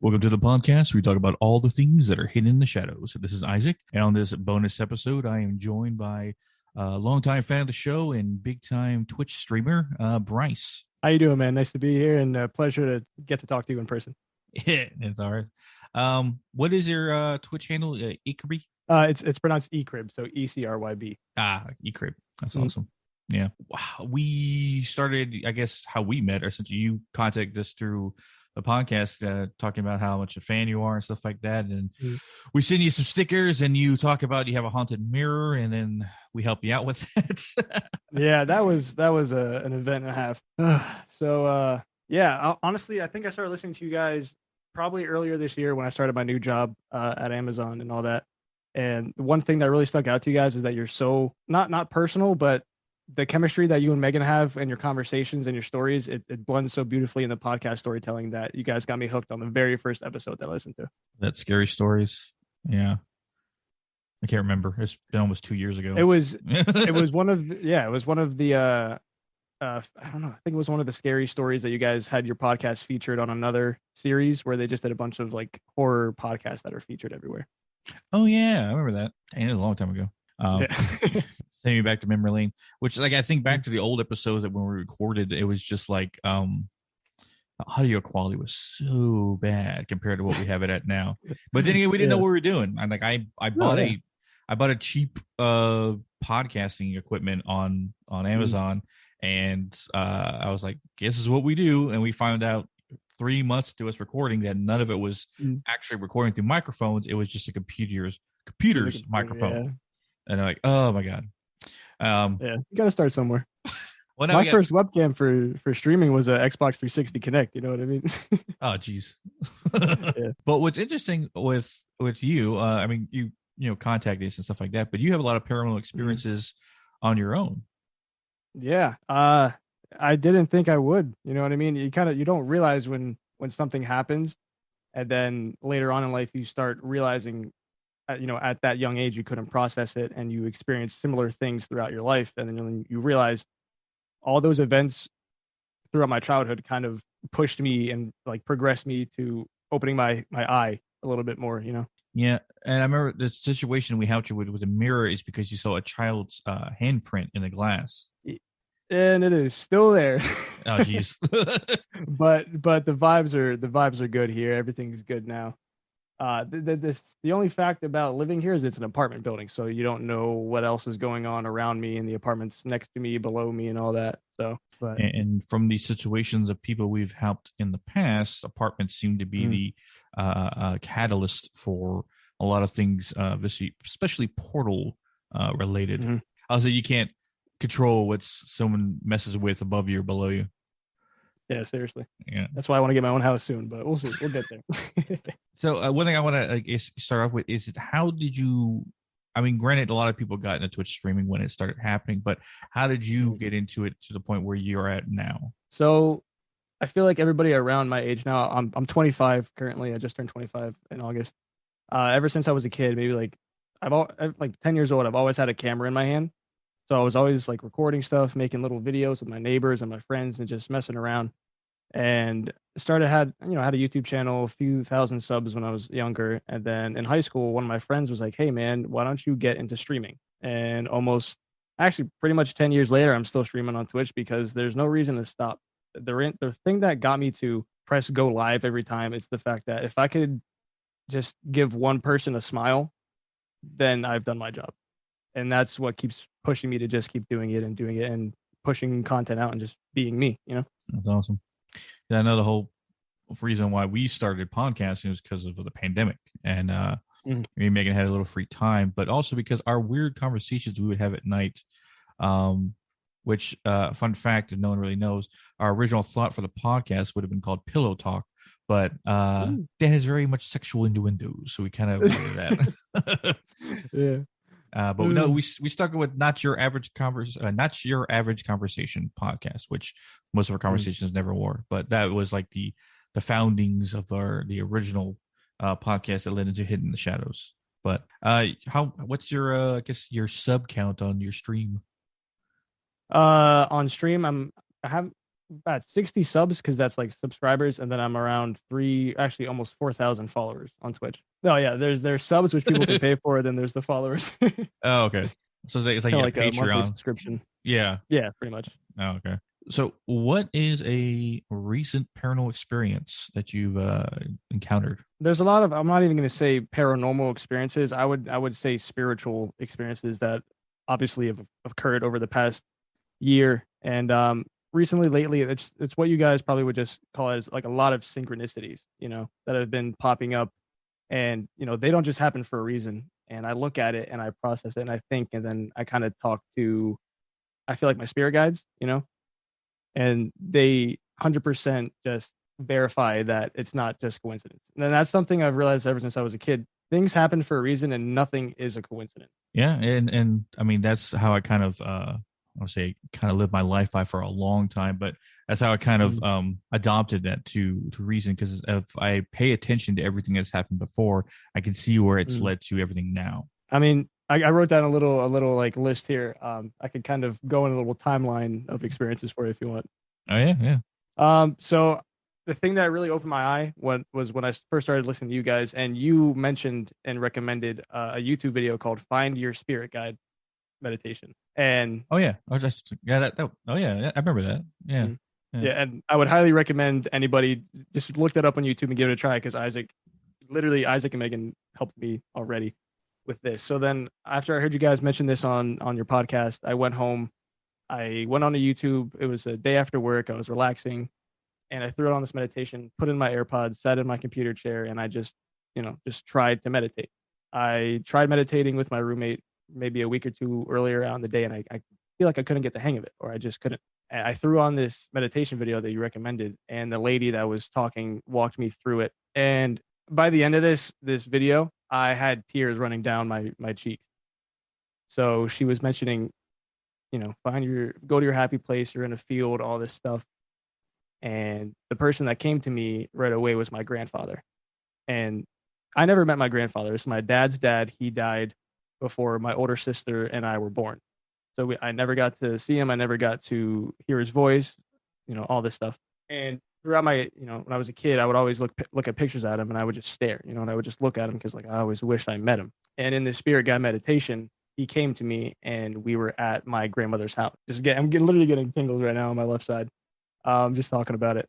Welcome to the podcast. We talk about all the things that are hidden in the shadows. This is Isaac, and on this bonus episode, I am joined by a longtime fan of the show and big-time Twitch streamer, Bryce. How you doing, man? Nice to be here, and a pleasure to get to talk to you in person. Yeah, it's all right. What is your Twitch handle? Ecrib? It's pronounced Ecrib, so ECRYB. Ecrib. That's awesome. Yeah. Wow. We started, I guess, how we met, or since you contacted us through the podcast, talking about how much a fan you are and stuff like that. And we send you some stickers, and you talk about you have a haunted mirror, and then we help you out with it. Yeah, that was an event and a half. Honestly, I think I started listening to you guys probably earlier this year when I started my new job at Amazon and all that. And the one thing that really stuck out to you guys is that you're so not personal, but the chemistry that you and Megan have and your conversations and your stories, it blends so beautifully in the podcast storytelling that you guys got me hooked on the very first episode that I listened to. That scary stories. Yeah. I can't remember. It's been almost 2 years ago. It was one of the I don't know. I think it was one of the scary stories that you guys had your podcast featured on another series where they just did a bunch of like horror podcasts that are featured everywhere. Oh yeah, I remember that. And it was a long time ago. Sending me back to memory lane, which like I think back to the old episodes that when we recorded, it was just like audio quality was so bad compared to what we have it at now. But then again, we didn't know what we were doing. I'm like I bought a cheap podcasting equipment on Amazon, and I was like, this is what we do, and we found out 3 months to us recording that none of it was actually recording through microphones. It was just a computer's microphone. And I'm like, oh my God. You got to start somewhere. Well, my first webcam for streaming was a Xbox 360 Kinect. You know what I mean? Oh, geez. But what's interesting with you, I mean, you contacted us and stuff like that, but you have a lot of paranormal experiences on your own. Yeah. I didn't think I would. You know what I mean? You don't realize when something happens, and then later on in life you start realizing, at that young age you couldn't process it, and you experience similar things throughout your life, and then you realize all those events throughout my childhood kind of pushed me and like progressed me to opening my eye a little bit more. Yeah, and I remember the situation we helped you with a mirror is because you saw a child's handprint in the glass. And it is still there. Oh, geez. but the vibes are good here. Everything's good now. The only fact about living here is it's an apartment building, so you don't know what else is going on around me in the apartments next to me, below me, and all that. So, and from these situations of people we've helped in the past, apartments seem to be the catalyst for a lot of things, especially portal related. Also, you can't control what someone messes with above you or below you. Yeah, seriously. Yeah, that's why I want to get my own house soon, but we'll see. We'll get there. So one thing I want to start off with is how did you? I mean, granted, a lot of people got into Twitch streaming when it started happening, but how did you get into it to the point where you're at now? So, I feel like everybody around my age now. I'm 25 currently. I just turned 25 in August. Ever since I was a kid, maybe like I'm like 10 years old, I've always had a camera in my hand. So I was always like recording stuff, making little videos with my neighbors and my friends, and just messing around. And had a YouTube channel, a few thousand subs when I was younger. And then in high school, one of my friends was like, "Hey man, why don't you get into streaming?" And pretty much 10 years later, I'm still streaming on Twitch because there's no reason to stop. The thing that got me to press go live every time is the fact that if I could just give one person a smile, then I've done my job. And that's what keeps pushing me to just keep doing it and pushing content out and just being me, That's awesome. Yeah, I know the whole reason why we started podcasting was because of the pandemic, and me Megan had a little free time, but also because our weird conversations we would have at night, which fun fact, and no one really knows, our original thought for the podcast would have been called Pillow Talk, but that is very much sexual innuendos, so we kind of wanted that. Yeah. But no, we stuck with not your average conversation podcast, which most of our conversations never were. But that was like the foundings of the original podcast that led into Hidden in the Shadows. But what's your your sub count on your stream? On stream, I have about 60 subs because that's like subscribers, and then I'm around actually almost 4,000 followers on Twitch. Oh yeah, there's subs which people can pay for, then there's the followers. Kind Oh, okay. So it's like of yeah, like a monthly Patreon. subscription. Yeah. Yeah, pretty much. Oh, okay. So, what is a recent paranormal experience that you've encountered? There's a lot of, I'm not even going to say paranormal experiences. I would say spiritual experiences that obviously have occurred over the past year. And recently, lately, it's what you guys probably would just call as like a lot of synchronicities, that have been popping up, and they don't just happen for a reason. And I look at it and I process it and I think, and then I kind of talk to, I feel like my spirit guides, and they 100% just verify that it's not just coincidence. And that's something I've realized ever since I was a kid. Things happen for a reason, and nothing is a coincidence. Yeah, and I mean that's how I kind of I would say kind of lived my life by for a long time, but that's how I kind of adopted that to reason, because if I pay attention to everything that's happened before, I can see where it's led to everything now. I mean, I wrote down a little like list here. I could kind of go in a little timeline of experiences for you if you want. Oh yeah, yeah. So the thing that really opened my eye was when I first started listening to you guys, and you mentioned and recommended a YouTube video called "Find Your Spirit Guide Meditation." And oh yeah, I was just that oh yeah, I remember that. Yeah. Yeah, and I would highly recommend anybody just look that up on YouTube and give it a try, because Isaac and Megan helped me already with this. So then after I heard you guys mention this on your podcast, I went home. I went on to YouTube. It was a day after work. I was relaxing, and I threw it on this meditation, put in my AirPods, sat in my computer chair, and I just tried to meditate. I tried meditating with my roommate maybe a week or two earlier on the day, and I feel like I couldn't get the hang of it, or I just couldn't. And I threw on this meditation video that you recommended, and the lady that was talking walked me through it. And by the end of this video, I had tears running down my cheeks. So she was mentioning, go to your happy place, you're in a field, all this stuff. And the person that came to me right away was my grandfather. And I never met my grandfather. It's my dad's dad. He died before my older sister and I were born. So I never got to see him. I never got to hear his voice, all this stuff. And throughout my, when I was a kid, I would always look at pictures at him, and I would just stare, and I would just look at him because like I always wished I met him. And in the spirit guide meditation, he came to me, and we were at my grandmother's house. I'm literally getting tingles right now on my left side, just talking about it.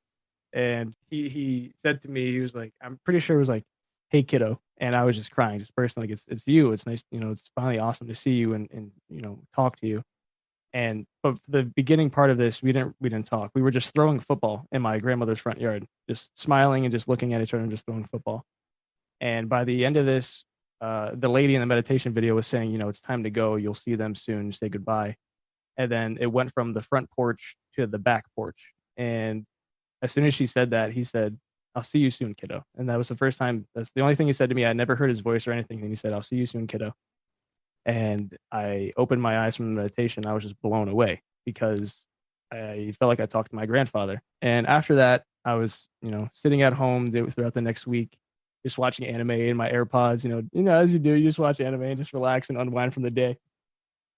And he said to me, he was like, I'm pretty sure it was like, "Hey kiddo," and I was just crying, just bursting, like it's you. It's nice, it's finally awesome to see you and talk to you. And but for the beginning part of this, we didn't talk. We were just throwing football in my grandmother's front yard, just smiling and just looking at each other and just throwing football. And by the end of this, the lady in the meditation video was saying, it's time to go. You'll see them soon. Say goodbye. And then it went from the front porch to the back porch. And as soon as she said that, he said, "I'll see you soon, kiddo." And that was the first time. That's the only thing he said to me. I never heard his voice or anything. And he said, "I'll see you soon, kiddo." And I opened my eyes from the meditation. I was just blown away because I felt like I talked to my grandfather. And after that, I was, sitting at home throughout the next week, just watching anime in my AirPods. As you do, you just watch anime and just relax and unwind from the day.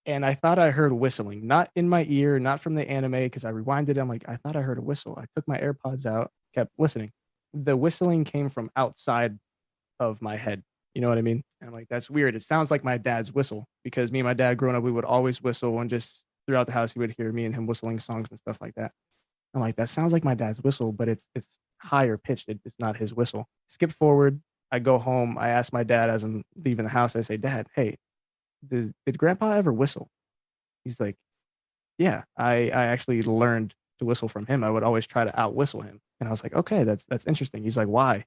And I thought I heard whistling, not in my ear, not from the anime, because I rewinded it. I'm like, I thought I heard a whistle. I took my AirPods out, kept listening. The whistling came from outside of my head. You know what I mean? And I'm like, that's weird. It sounds like my dad's whistle, because me and my dad growing up, we would always whistle, and just throughout the house, you would hear me and him whistling songs and stuff like that. I'm like, that sounds like my dad's whistle, but it's higher pitched. It's not his whistle. Skip forward. I go home. I ask my dad as I'm leaving the house. I say, "Dad, hey, did Grandpa ever whistle?" He's like, "Yeah, I actually learned to whistle from him. I would always try to out whistle him." And I was like, "Okay, that's interesting." He's like, "Why?"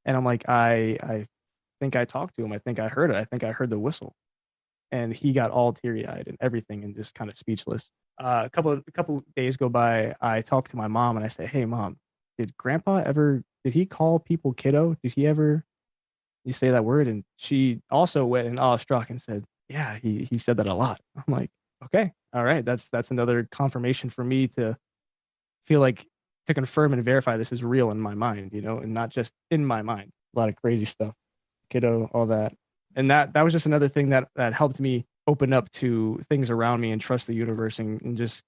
And I'm like, I think I talked to him. I think I heard it. I think I heard the whistle. And he got all teary-eyed and everything and just kind of speechless. A couple days go by. I talk to my mom and I say, "Hey, Mom, did he call people kiddo? Did he ever you say that word?" And she also went and awestruck and said, "Yeah, he said that a lot." I'm like, "Okay, all right. That's another confirmation for me to feel like, to confirm and verify this is real in my mind, and not just in my mind." A lot of crazy stuff, kiddo, all that. And that was just another thing that helped me open up to things around me and trust the universe, and just,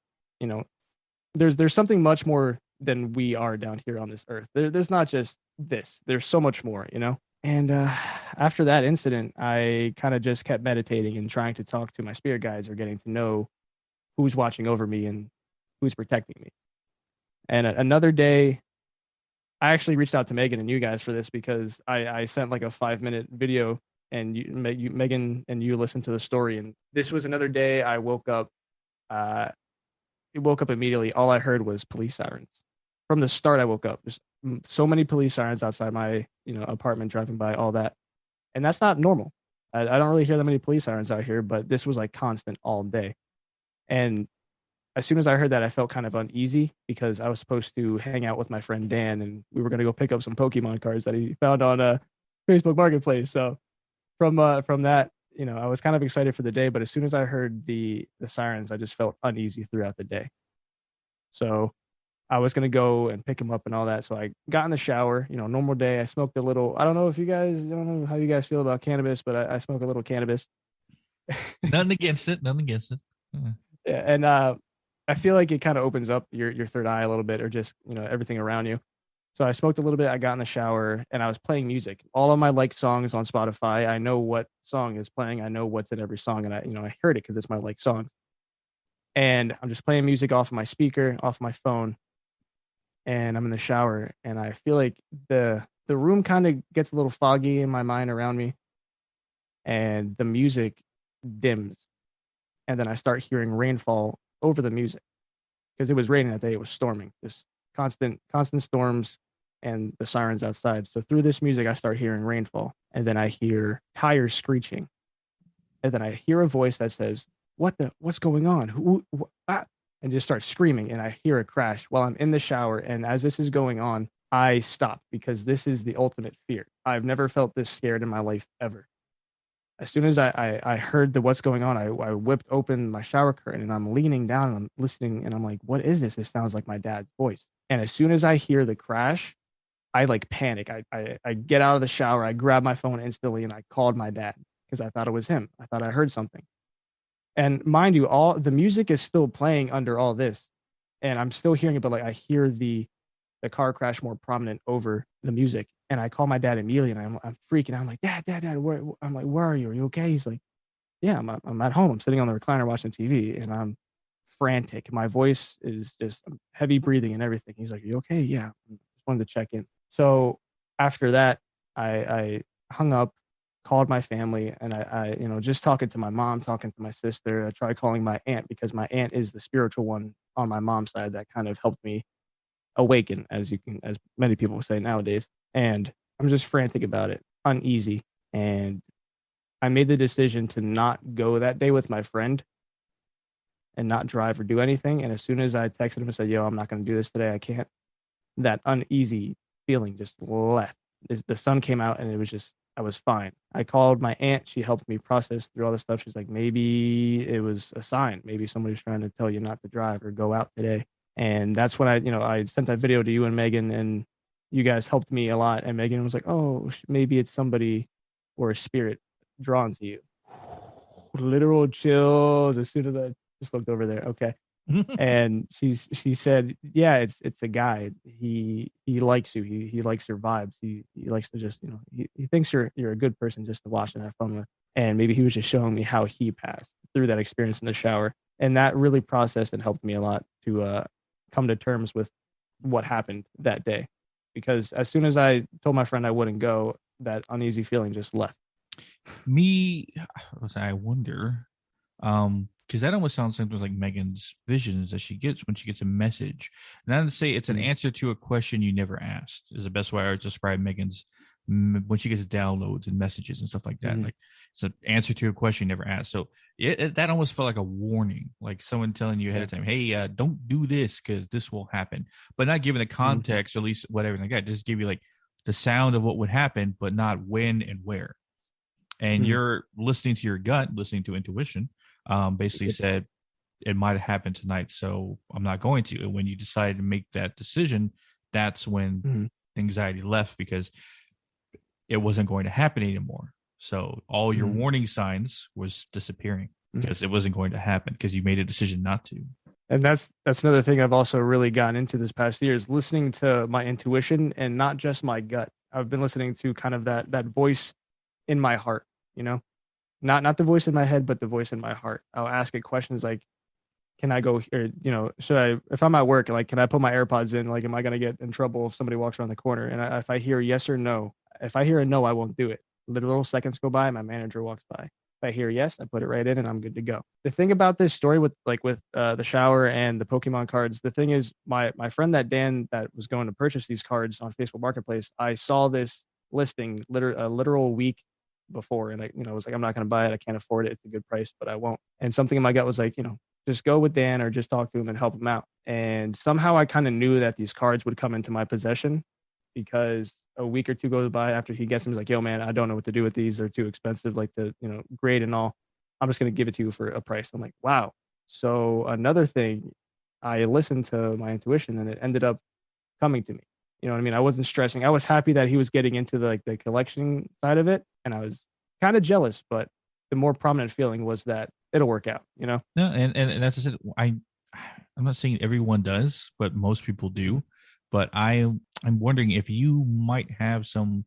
there's something much more than we are down here on this earth. There's not just this. There's so much more, you know. And after that incident, I kind of just kept meditating and trying to talk to my spirit guides or getting to know who's watching over me and who's protecting me. And another day, I actually reached out to Megan and you guys for this because I sent like a 5-minute video and Megan and you listened to the story. And this was another day I woke up. Woke up immediately. All I heard was police sirens. From the start, I woke up. There's so many police sirens outside my apartment, driving by, all that. And that's not normal. I don't really hear that many police sirens out here, but this was like constant all day. And as soon as I heard that, I felt kind of uneasy because I was supposed to hang out with my friend Dan, and we were going to go pick up some Pokemon cards that he found on Facebook Marketplace. So from that, I was kind of excited for the day, but as soon as I heard the sirens, I just felt uneasy throughout the day. So I was going to go and pick him up and all that. So I got in the shower, normal day. I smoked a little. I don't know how you guys feel about cannabis, but I smoke a little cannabis. Nothing against it. Yeah, and I feel like it kind of opens up your third eye a little bit, or just everything around you. So I smoked a little bit. I got in the shower and I was playing music. All of my liked songs on Spotify. I know what song is playing. I know what's in every song, and I heard it because it's my liked song. And I'm just playing music off of my speaker, off my phone, and I'm in the shower, and I feel like the room kind of gets a little foggy in my mind around me, and the music dims, and then I start hearing rainfall over the music because it was raining that day. It was storming, just constant storms, and the sirens outside. So through this music, I start hearing rainfall, and then I hear tires screeching, and then I hear a voice that says, "What's going on? And just start screaming, and I hear a crash while I'm in the shower. And as this is going on, I stop because this is the ultimate fear. I've never felt this scared in my life ever. As soon as I heard what's going on, I whipped open my shower curtain, and I'm leaning down and I'm listening, and I'm like, what is this? It sounds like my dad's voice. And as soon as I hear the crash, I like panic. I get out of the shower, I grab my phone instantly, and I called my dad because I thought it was him. I thought I heard something. And mind you, all the music is still playing under all this, and I'm still hearing it, but like I hear the car crash more prominent over the music. And I call my dad immediately, and I'm freaking out. I'm like, Dad, where? I'm like, where are you? Are you okay? He's like, yeah, I'm at home. I'm sitting on the recliner watching TV, and I'm frantic. My voice is just heavy breathing and everything. He's like, are you okay? Yeah, I just wanted to check in. So after that, I hung up, called my family, and I just talking to my mom, talking to my sister. I tried calling my aunt because my aunt is the spiritual one on my mom's side that kind of helped me awaken, as many people say nowadays. And I'm just frantic about it, uneasy. And I made the decision to not go that day with my friend and not drive or do anything. And as soon as I texted him and said, yo, I'm not going to do this today, I can't, that uneasy feeling just left. The sun came out, and it was just, I was fine. I called my aunt. She helped me process through all this stuff. She's like, maybe it was a sign. Maybe somebody's trying to tell you not to drive or go out today. And that's when I sent that video to you and Megan, and you guys helped me a lot. And Megan was like, oh, maybe it's somebody or a spirit drawn to you. Literal chills as soon as I just looked over there. Okay. And she said, yeah, it's a guy. He likes you. He likes your vibes. He likes to just, he thinks you're a good person just to watch and have fun with. And maybe he was just showing me how he passed through that experience in the shower. And that really processed and helped me a lot to come to terms with what happened that day. Because as soon as I told my friend I wouldn't go, that uneasy feeling just left. I wonder, because that almost sounds something like Megan's visions that she gets when she gets a message. And I would say it's an answer to a question you never asked is the best way I would describe Megan's when she gets downloads and messages and stuff like that. Like it's an answer to a question you never asked. So that almost felt like a warning, like someone telling you ahead of time, hey, don't do this because this will happen, but not giving a context or at least whatever like that. Just give you like the sound of what would happen, but not when and where. And you're listening to your gut, listening to intuition, basically said it might have happened tonight, so I'm not going to. And when you decide to make that decision, that's when anxiety left because it wasn't going to happen anymore. So all your warning signs was disappearing because it wasn't going to happen because you made a decision not to. And that's another thing I've also really gotten into this past year is listening to my intuition and not just my gut. I've been listening to kind of that voice in my heart, you know, not the voice in my head, but the voice in my heart. I'll ask it questions like, can I go here? You know, should I, if I'm at work, like, can I put my AirPods in? Like, am I going to get in trouble if somebody walks around the corner? And if I hear yes or no, if I hear a no, I won't do it. Little seconds go by, my manager walks by. If I hear yes, I put it right in and I'm good to go. The thing about this story with the shower and the Pokemon cards, the thing is my friend that Dan that was going to purchase these cards on Facebook Marketplace, I saw this listing a literal week before and I was like, I'm not going to buy it. I can't afford it. It's a good price, but I won't. And something in my gut was like, just go with Dan or just talk to him and help him out. And somehow I kind of knew that these cards would come into my possession because a week or two goes by after he gets them. He's like, yo, man, I don't know what to do with these. They're too expensive, like the, grade and all. I'm just going to give it to you for a price. I'm like, wow. So another thing, I listened to my intuition and it ended up coming to me. You know what I mean? I wasn't stressing. I was happy that he was getting into the collection side of it. And I was kind of jealous, but the more prominent feeling was that it'll work out, No, and that's just it. I'm not saying everyone does, but most people do. But I'm wondering if you might have some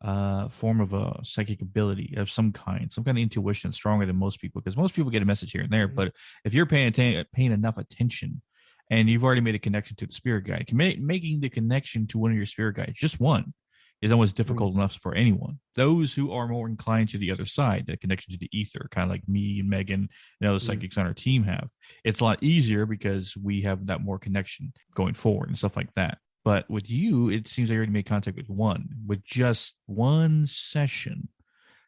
form of a psychic ability of some kind of intuition stronger than most people, because most people get a message here and there. But if you're paying enough attention, and you've already made a connection to the spirit guide, making the connection to one of your spirit guides, just one, is almost difficult enough for anyone. Those who are more inclined to the other side, the connection to the ether, kind of like me and Megan and other psychics on our team have. It's a lot easier because we have that more connection going forward and stuff like that. But with you, it seems like you already made contact with just one session.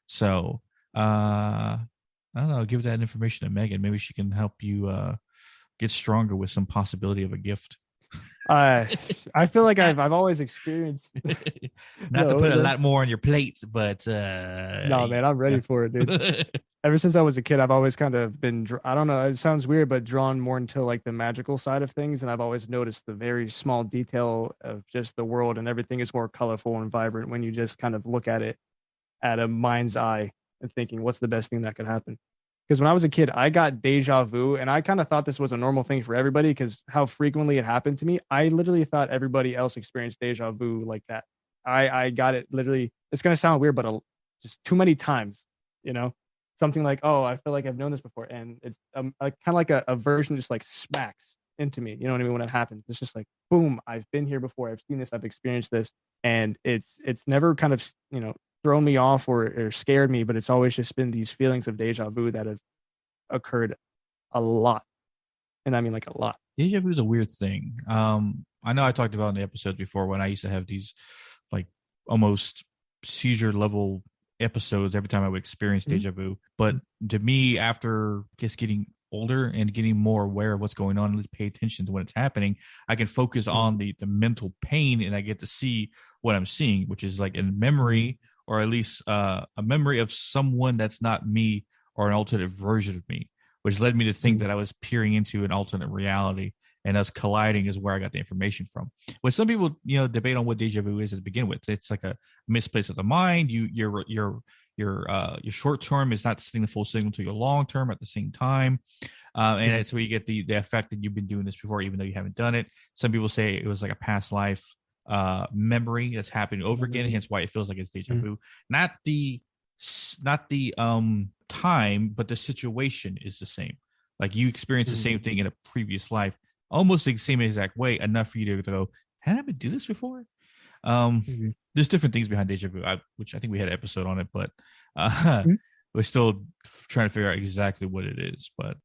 So I don't know, give that information to Megan. Maybe she can help you get stronger with some possibility of a gift. I feel like I've always experienced not to put a lot more on your plate, but no, man, I'm ready for it, dude. Ever since I was a kid, I've always kind of been, I don't know, it sounds weird, but drawn more into like the magical side of things. And I've always noticed the very small detail of just the world, and everything is more colorful and vibrant when you just kind of look at it at a mind's eye and thinking, what's the best thing that could happen? Because when I was a kid, I got deja vu, and I kind of thought this was a normal thing for everybody because how frequently it happened to me. I literally thought everybody else experienced deja vu like that. I got it literally. It's gonna sound weird, but just too many times, something like, oh, I feel like I've known this before, and it's kind of like a version just like smacks into me. You know what I mean? When it happens, it's just like, boom, I've been here before. I've seen this. I've experienced this, and it's never kind of thrown me off or scared me, but it's always just been these feelings of deja vu that have occurred a lot. And I mean like a lot. Deja vu is a weird thing. I know I talked about in the episode before when I used to have these like almost seizure level episodes every time I would experience deja vu. But to me, after just getting older and getting more aware of what's going on, let's pay attention to when it's happening, I can focus on the mental pain, and I get to see what I'm seeing, which is like a memory, or at least a memory of someone that's not me, or an alternate version of me, which led me to think that I was peering into an alternate reality, and us colliding is where I got the information from. When some people, debate on what deja vu is to begin with, it's like a misplace of the mind. Your short term is not sending the full signal to your long term at the same time. And that's where you get the effect that you've been doing this before, even though you haven't done it. Some people say it was like a past life memory that's happening over again, hence why it feels like it's deja vu. Not the time, but the situation is the same. Like you experienced the same thing in a previous life, almost the same exact way, enough for you to go, hadn't I been do this before? There's different things behind deja vu, which I think we had an episode on it, but we're still trying to figure out exactly what it is. But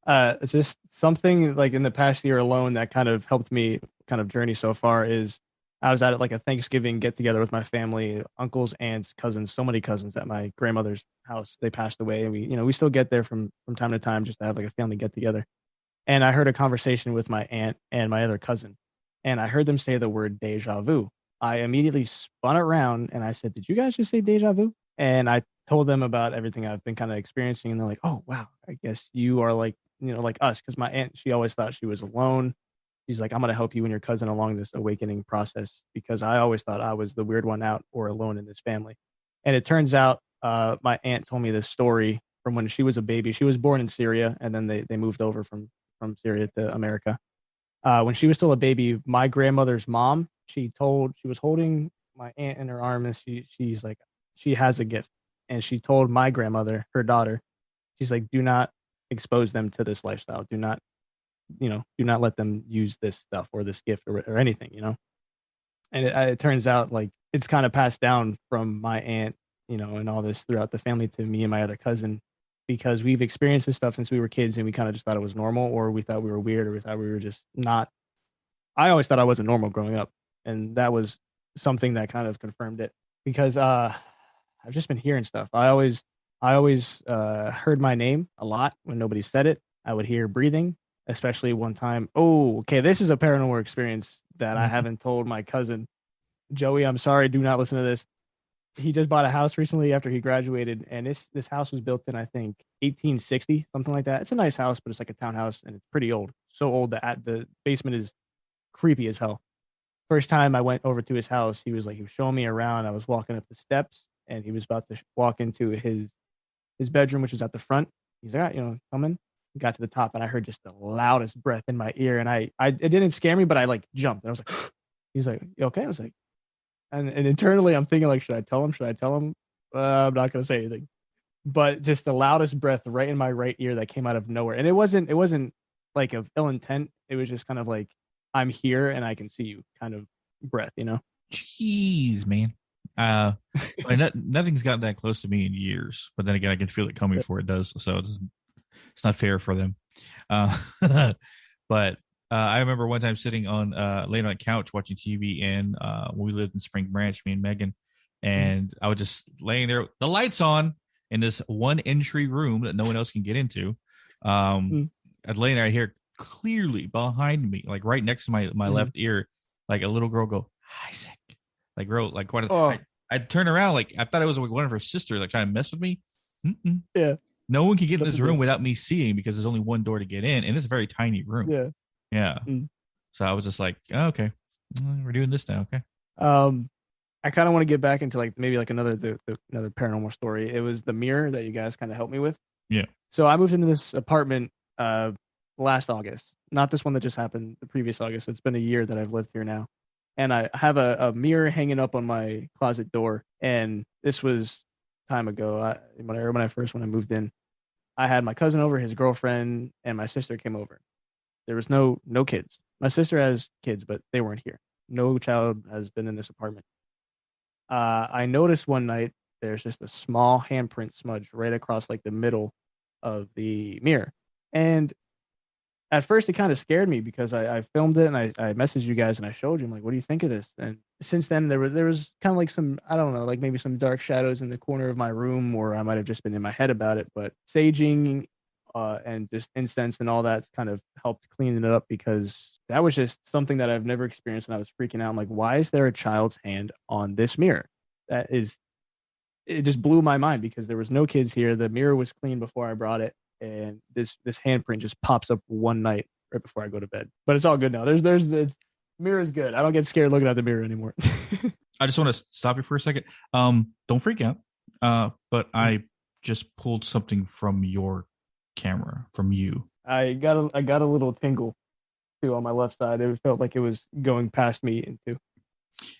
it's just something like in the past year alone that kind of helped me kind of journey so far is I was at like a Thanksgiving get together with my family, uncles, aunts, cousins, so many cousins at my grandmother's house. They passed away, and we still get there from time to time just to have like a family get together. And I heard a conversation with my aunt and my other cousin, and I heard them say the word deja vu. I immediately spun around and I said, "Did you guys just say deja vu?" And I told them about everything I've been kind of experiencing, and they're like, "Oh wow, I guess you are like like us," because my aunt, she always thought she was alone. She's like, I'm going to help you and your cousin along this awakening process because I always thought I was the weird one out or alone in this family. And it turns out my aunt told me this story from when she was a baby. She was born in Syria, and then they moved over from from Syria to America. When she was still a baby, my grandmother's mom, she was holding my aunt in her arm, and she's like, she has a gift, and she told my grandmother, her daughter, she's like, do not expose them to this lifestyle. Do not, do not let them use this stuff or this gift or anything, And it turns out like it's kind of passed down from my aunt, and all this throughout the family to me and my other cousin, because we've experienced this stuff since we were kids, and we kind of just thought it was normal, or we thought we were weird, or we thought we were just not. I always thought I wasn't normal growing up, and that was something that kind of confirmed it, because I've just been hearing stuff. I always heard my name a lot when nobody said it. I would hear breathing, especially one time. Oh, okay, this is a paranormal experience that I haven't told my cousin Joey. I'm sorry, do not listen to this. He just bought a house recently after he graduated, and this house was built in, I think, 1860, something like that. It's a nice house, but it's like a townhouse, and it's pretty old. So old that the basement is creepy as hell. First time I went over to his house, he was showing me around. I was walking up the steps, and he was about to walk into his bedroom, which is at the front. He's like, come in. Got to the top, and I heard just the loudest breath in my ear, and it didn't scare me, but I like jumped. I was like, he's like, you okay? I was like, and internally I'm thinking like, should I tell him? I'm not gonna say anything. But just the loudest breath right in my right ear that came out of nowhere, and it wasn't like of ill intent. It was just kind of like, I'm here and I can see you kind of breath, Jeez, man. Nothing's gotten that close to me in years, but then again, I can feel it coming before it does, so it's not fair for them. But I remember one time sitting on laying on a couch watching TV, and when we lived in Spring Branch, me and Megan, and I was just laying there, the lights on in this one entry room that no one else can get into. I'd laying there, I hear clearly behind me, like right next to my left ear, like a little girl go, Isaac, like real, like quite. I'd turn around, like I thought it was like one of her sisters, like trying to mess with me. Yeah. No one can get in this room without me seeing, because there's only one door to get in, and it's a very tiny room. Yeah. So I was just like, oh, okay, we're doing this now. Okay. I kind of want to get back into like maybe like another paranormal story. It was the mirror that you guys kind of helped me with. Yeah. So I moved into this apartment last August, not this one that just happened the previous August. It's been a year that I've lived here now, and I have a mirror hanging up on my closet door, and this was time ago. When I moved in, I had my cousin over, his girlfriend, and my sister came over. There was no kids. My sister has kids, but they weren't here. No child has been in this apartment. I noticed one night there's just a small handprint smudge right across like the middle of the mirror, and at first it kind of scared me because I filmed it and I messaged you guys and I showed you. I'm like, what do you think of this? And since then there was kind of like some, I don't know, like maybe some dark shadows in the corner of my room, or I might have just been in my head about it. But saging and just incense and all that's kind of helped clean it up, because that was just something that I've never experienced, and I was freaking out. I'm like, why is there a child's hand on this mirror? It just blew my mind, because there was no kids here. The mirror was clean before I brought it, and this handprint just pops up one night right before I go to bed. But it's all good now. There's the mirror is good. I don't get scared looking at the mirror anymore. I just want to stop you for a second. Don't freak out. But I just pulled something from your camera, from you. I got a little tingle too on my left side. It felt like it was going past me into.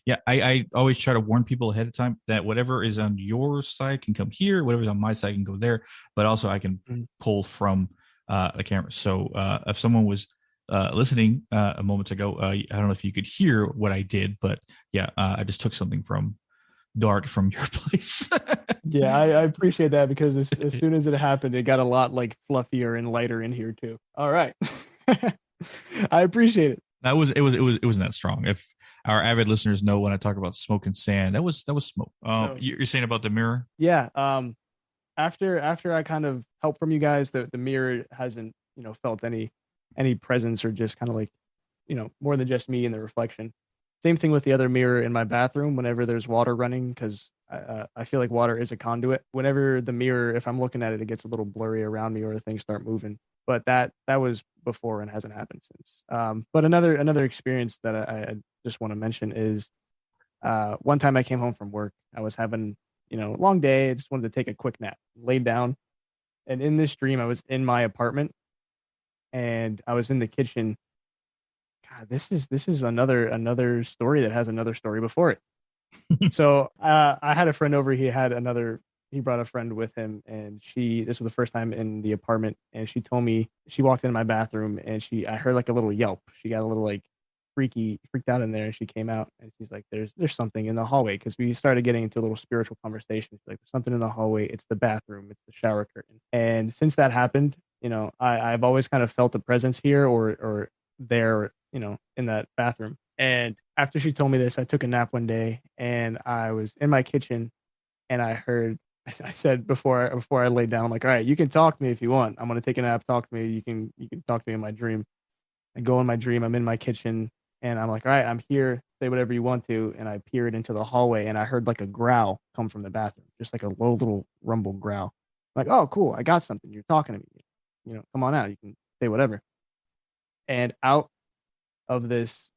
Yeah, I always try to warn people ahead of time that whatever is on your side can come here, whatever's on my side can go there, but also I can pull from the camera. So if someone was listening a moment ago, I don't know if you could hear what I did, but yeah, I just took something from dark from your place. Yeah, I appreciate that, because as soon as it happened, it got a lot like fluffier and lighter in here too. All right. I appreciate it. It wasn't that strong. If our avid listeners know, when I talk about smoke and sand, that was smoke. You're saying about the mirror? Yeah. After I kind of helped from you guys, the mirror hasn't felt any presence, or just kind of like more than just me in the reflection. Same thing with the other mirror in my bathroom. Whenever there's water running, because I feel like water is a conduit. Whenever the mirror, if I'm looking at it, it gets a little blurry around me, or things start moving. But that was before and hasn't happened since. But another experience that I just want to mention is one time I came home from work. I was having a long day. I just wanted to take a quick nap. Laid down, and in this dream, I was in my apartment, and I was in the kitchen. God, this is another story that has another story before it. So I had a friend over. He brought a friend with him, and this was the first time in the apartment, and she told me she walked into my bathroom, and I heard like a little yelp. She got a little like freaked out in there, and she came out, and she's like, there's something in the hallway, because we started getting into a little spiritual conversation. She's like, there's something in the hallway. It's the bathroom. It's the shower curtain. And since that happened, I've always kind of felt a presence here or there, in that bathroom. And after she told me this, I took a nap one day, and I was in my kitchen, and I said before I laid down, I'm like, all right, you can talk to me if you want. I'm gonna take a nap. Talk to me. You can talk to me in my dream. I go in my dream. I'm in my kitchen, and I'm like, all right, I'm here. Say whatever you want to. And I peered into the hallway, and I heard like a growl come from the bathroom, just like a low little rumble growl. I'm like, oh, cool, I got something. You're talking to me. Come on out. You can say whatever. And out of this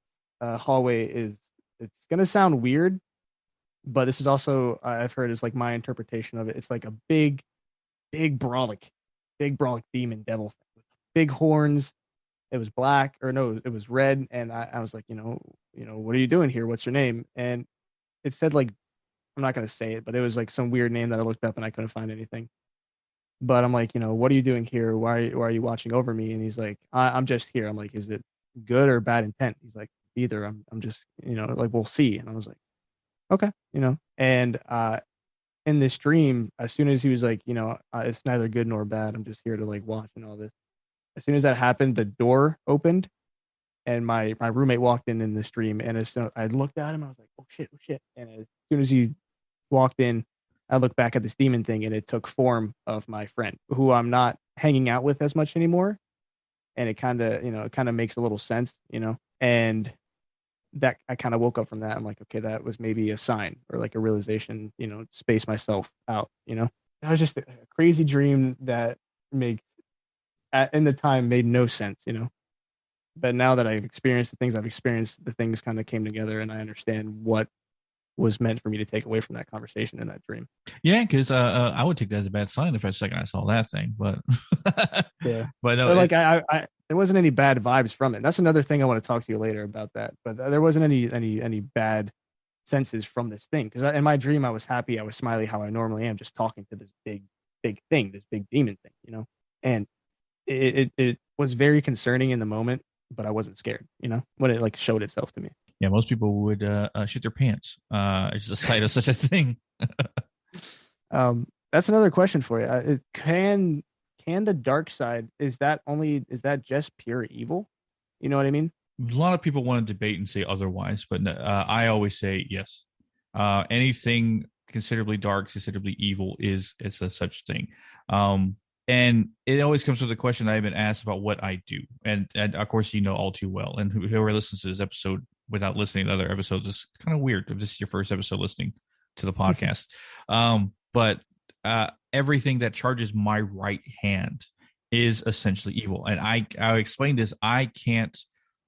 hallway it's gonna sound weird, but this is also I've heard is like my interpretation of it. It's like a big brolic demon devil thing with big horns. It was black, or no, it was red, and I was like, what are you doing here? What's your name? And it said like, I'm not gonna say it, but it was like some weird name that I looked up and I couldn't find anything. But I'm like, what are you doing here? Why are you watching over me? And he's like, I'm just here. I'm like, is it good or bad intent? He's like, either. I'm just, like, we'll see. And I was like, okay, and in this dream, as soon as he was like, it's neither good nor bad, I'm just here to like watch and all this. As soon as that happened, the door opened, and my roommate walked in this dream, and as soon I looked at him, I was like, oh shit. And as soon as he walked in, I looked back at this demon thing, and it took form of my friend, who I'm not hanging out with as much anymore. And it kind of makes a little sense, and that I kind of woke up from that. I'm like, okay, that was maybe a sign or like a realization, space myself out, That was just a crazy dream that in the time made no sense, But now that I've experienced the things I've experienced, the things kind of came together, and I understand what was meant for me to take away from that conversation in that dream. Yeah, because I would take that as a bad sign if I saw that thing, but yeah, but no, but like I there wasn't any bad vibes from it. That's another thing I want to talk to you later about that. But there wasn't any bad senses from this thing, because in my dream I was happy, I was smiley, how I normally am, just talking to this big thing, this big demon thing, and it was very concerning in the moment, but I wasn't scared, when it like showed itself to me. Yeah, most people would shit their pants. It's the sight of such a thing. That's another question for you. Can the dark side, is that just pure evil? You know what I mean? A lot of people want to debate and say otherwise, but I always say yes. Anything considerably dark, considerably evil it's a such thing. And it always comes with the question I've been asked about what I do. And of course, all too well. And whoever listens to this episode without listening to other episodes is kind of weird if this is your first episode listening to the podcast. But everything that charges my right hand is essentially evil. And I explained this. I can't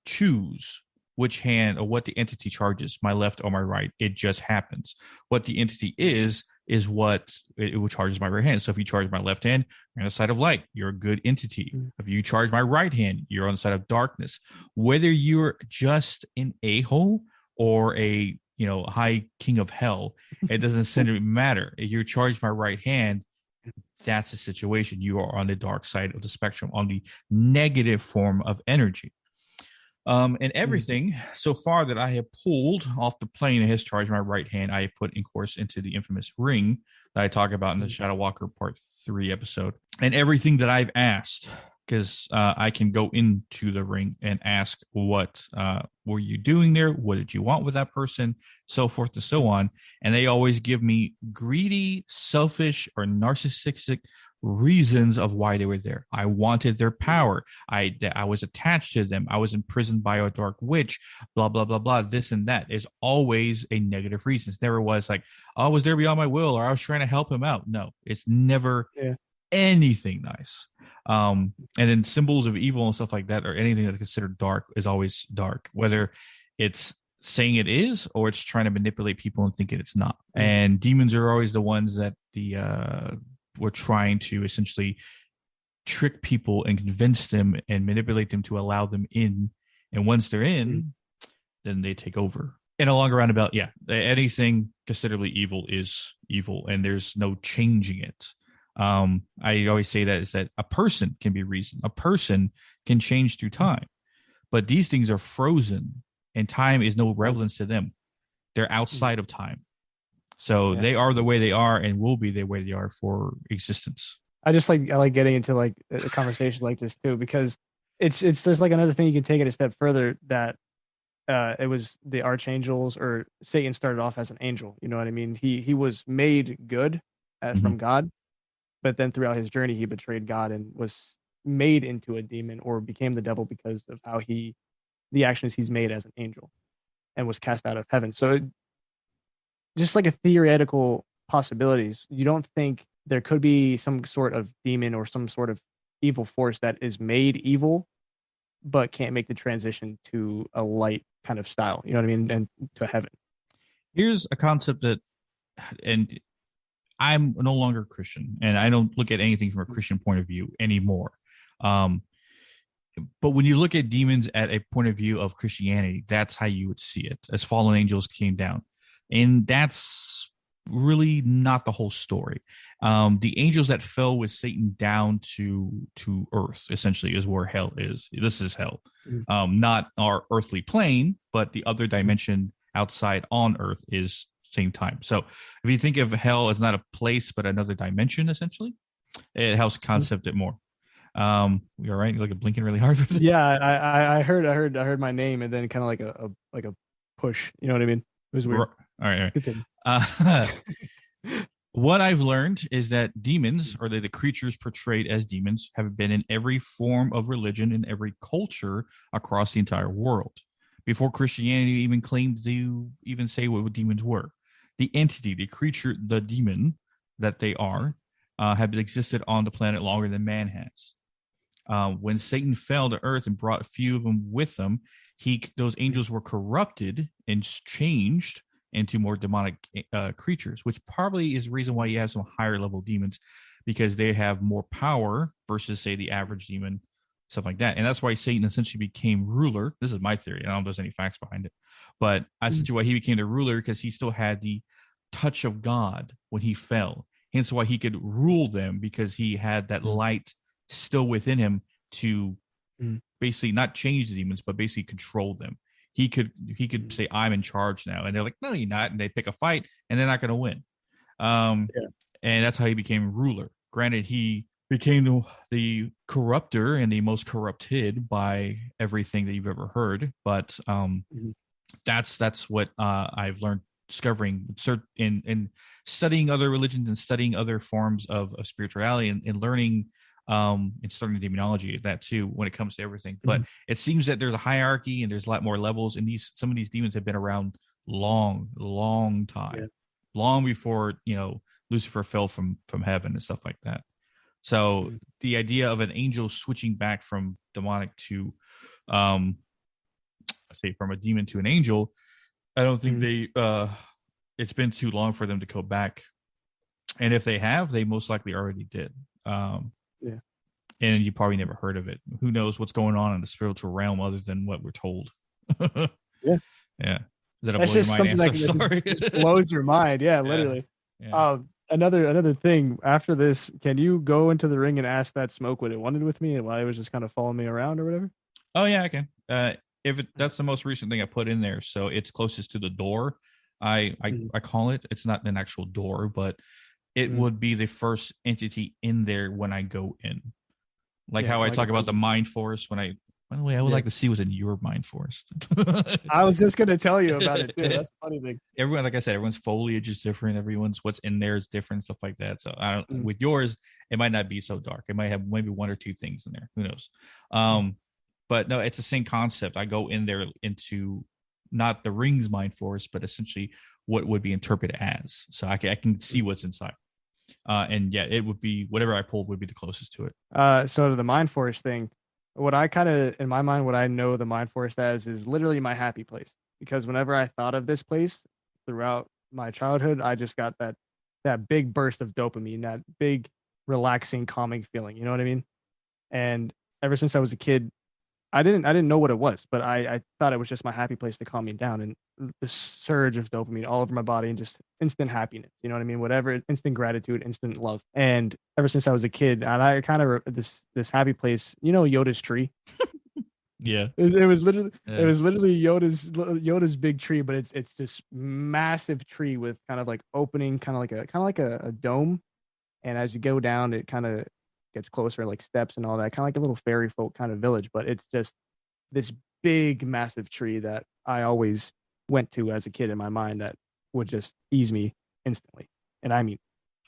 choose which hand or what the entity charges, my left or my right. It just happens. What the entity is what it charges my right hand. So if you charge my left hand, you're on the side of light. You're a good entity. If you charge my right hand, you're on the side of darkness. Whether you're just an a-hole or a high king of hell, it doesn't seem to matter. If you charge my right hand, that's the situation. You are on the dark side of the spectrum, on the negative form of energy. And everything so far that I have pulled off the plane that has charged my right hand, I have put, in course, into the infamous ring that I talk about in the Shadow Walker Part 3 episode. And everything that I've asked, because I can go into the ring and ask, what were you doing there? What did you want with that person? So forth and so on. And they always give me greedy, selfish, or narcissistic reasons of why they were there. I wanted their power. I was attached to them. I was imprisoned by a dark witch, blah, blah, blah, blah. This and that is always a negative reason. It's never was like, oh, I was there beyond my will, or I was trying to help him out. No, it's never anything nice. And then symbols of evil and stuff like that, or anything that's considered dark, is always dark, whether it's saying it is or it's trying to manipulate people and thinking it's not. And demons are always the ones that we're trying to essentially trick people and convince them and manipulate them to allow them in. And once they're in, then they take over. In a long roundabout, yeah, anything considerably evil is evil, and there's no changing it. I always say that is that a person can be reason. A person can change through time, but these things are frozen, and time is no relevance to them. They're outside of time, so they are the way they are, and will be the way they are for existence. I like getting into like a conversation like this too, because it's there's like another thing you can take it a step further, that it was the archangels, or Satan started off as an angel. You know what I mean? He was made good from God, but then throughout his journey he betrayed God and was made into a demon, or became the devil, because of how the actions he's made as an angel, and was cast out of heaven. So just like a theoretical possibilities, you don't think there could be some sort of demon or some sort of evil force that is made evil but can't make the transition to a light kind of style, you know what I mean, and to heaven? Here's a concept that, and I'm no longer Christian, and I don't look at anything from a Christian point of view anymore. But when you look at demons at a point of view of Christianity, that's how you would see it, as fallen angels came down. And that's really not the whole story. The angels that fell with Satan down to earth, essentially, is where hell is. This is hell. Not our earthly plane, but the other dimension outside on earth is same time. So if you think of hell as not a place, but another dimension, essentially, it helps concept it more. You're right. You're like blinking really hard. Yeah, I heard my name, and then kind of like a push. You know what I mean? It was weird. All right. What I've learned is that demons, or the creatures portrayed as demons, have been in every form of religion in every culture across the entire world. Before Christianity even claimed to even say what demons were, the entity, the creature, the demon that they are, have existed on the planet longer than man has. When Satan fell to earth and brought a few of them with him, those angels were corrupted and changed into more demonic creatures, which probably is the reason why you have some higher level demons, because they have more power versus, say, the average demon, stuff like that. And that's why Satan essentially became ruler. This is my theory. I don't know if there's any facts behind it, but essentially why he became the ruler, because he still had the touch of God when he fell. Hence why he could rule them, because he had that light still within him to basically not change the demons, but basically control them. He could say, I'm in charge now. And they're like, no, you're not. And they pick a fight, and they're not going to win. And that's how he became ruler. Granted, he became the corrupter and the most corrupted by everything that you've ever heard. But that's what I've learned, discovering in studying other religions and studying other forms of spirituality, and learning and starting demonology at that too, when it comes to everything. But it seems that there's a hierarchy and there's a lot more levels, and some of these demons have been around long time, long before Lucifer fell from heaven and stuff like that. So the idea of an angel switching back from demonic to say from a demon to an angel, I don't think it's been too long for them to go back, and if they have, they most likely already did. And you probably never heard of it. Who knows what's going on in the spiritual realm other than what we're told? Yeah. That's just something that just blows your mind. Yeah, literally. Yeah. Another thing after this, can you go into the ring and ask that smoke what it wanted with me, and why it was just kind of following me around or whatever? Oh yeah, I can. That's the most recent thing I put in there, so it's closest to the door. I call it. It's not an actual door, but it would be the first entity in there when I go in. Like how I talk about the mind forest when I. By the way, I would like to see what's in your mind forest. I was just gonna tell you about it too. That's the funny thing. Everyone, like I said, everyone's foliage is different. Everyone's what's in there is different, stuff like that. So I don't. With yours, it might not be so dark. It might have maybe one or two things in there. Who knows? But no, it's the same concept. I go in there into not the ring's mind forest, but essentially what would be interpreted as. So I can see what's inside. And yeah, it would be whatever I pulled would be the closest to it. So to the mind forest thing, what I kind of, in my mind, what I know the mind forest as is literally my happy place. Because whenever I thought of this place throughout my childhood, I just got that big burst of dopamine, that big relaxing, calming feeling. You know what I mean? And ever since I was a kid, I didn't know what it was, but I thought it was just my happy place to calm me down, and the surge of dopamine all over my body and just instant happiness. You know what I mean? Whatever, instant gratitude, instant love. And ever since I was a kid, and I kind of this happy place. You know, Yoda's tree. Yeah. It was literally Yoda's big tree, but it's this massive tree with kind of like opening, kind of like a dome. And as you go down, it kind of gets closer, like steps and all that, kind of like a little fairy folk kind of village. But it's just this big, massive tree that I always went to as a kid in my mind that would just ease me instantly. And I mean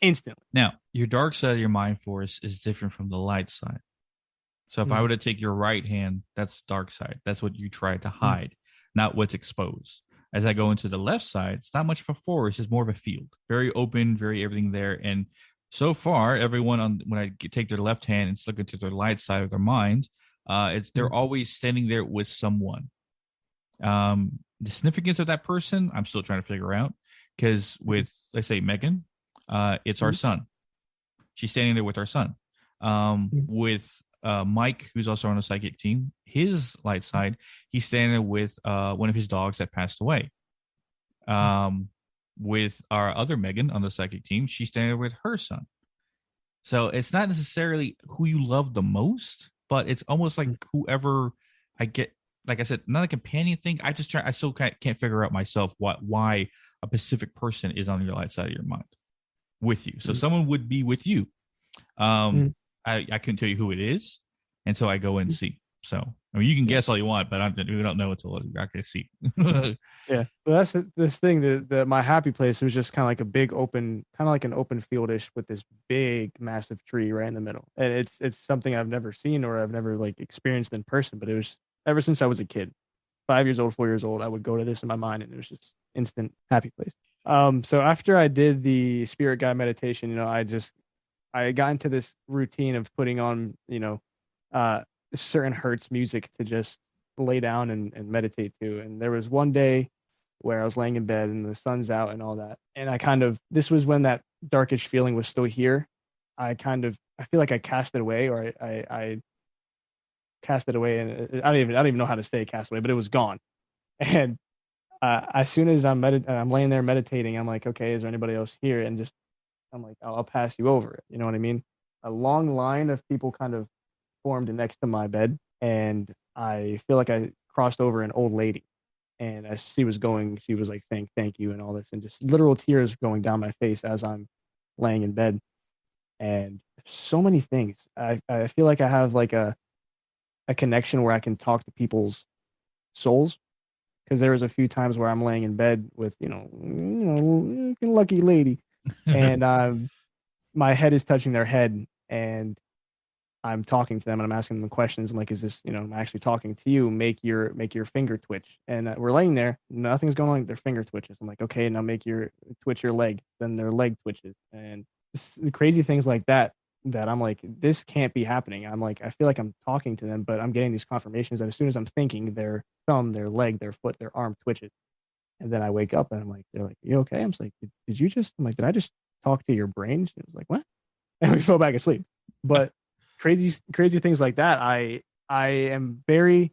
instantly. Now, your dark side of your mind force is different from the light side. So if I were to take your right hand, that's dark side. That's what you try to hide, not what's exposed. As I go into the left side, it's not much of a forest, it's more of a field. Very open, very everything there. And so far, everyone when I take their left hand and look into their light side of their mind, they're always standing there with someone. The significance of that person, I'm still trying to figure out. Because with, let's say, Megan, it's our son. She's standing there with our son. With Mike, who's also on the psychic team, his light side, he's standing there with one of his dogs that passed away. With our other Megan on the psychic team, she's standing there with her son. So it's not necessarily who you love the most, but it's almost like whoever I get. Like I said, not a companion thing. I still can't figure out myself why a specific person is on your light side of your mind with you. So someone would be with you. I couldn't tell you who it is, and so I go and see. So I mean, you can guess all you want, but we don't know until I can see. Yeah, well, that's this thing that my happy place was just kind of like a big open, kind of like an open fieldish with this big, massive tree right in the middle, and it's something I've never seen or I've never like experienced in person, but it was ever since I was a kid, 5 years old, 4 years old, I would go to this in my mind, and it was just instant happy place. So after I did the spirit guide meditation, you know, I got into this routine of putting on, you know, certain Hertz music to just lay down and meditate to. And there was one day where I was laying in bed and the sun's out and all that. And this was when that darkish feeling was still here. I feel like I cast it away, or I cast it away, and I don't even know how to say cast away, but it was gone. And as soon as I'm laying there meditating, I'm like, okay, is there anybody else here? And just, I'm like, I'll pass you over. You know what I mean? A long line of people kind of formed next to my bed, and I feel like I crossed over an old lady. And as she was going, she was like, thank you and all this, and just literal tears going down my face as I'm laying in bed. And so many things. I feel like I have like a connection where I can talk to people's souls, because there was a few times where I'm laying in bed with, lucky lady, and my head is touching their head, and I'm talking to them, and I'm asking them questions. I'm like, is this, I'm actually talking to you? Make your finger twitch. And we're laying there, nothing's going on. Their finger twitches. I'm like, okay, now twitch your leg. Then their leg twitches, and crazy things like that. That I'm like, this can't be happening. I'm like, I feel like I'm talking to them, but I'm getting these confirmations that as soon as I'm thinking, their thumb, their leg, their foot, their arm twitches. And then I wake up and I'm like, they're like, you okay? I'm like, did you just, I'm like, did I just talk to your brain? She was like, what? And we fell back asleep. But crazy things like that. I am very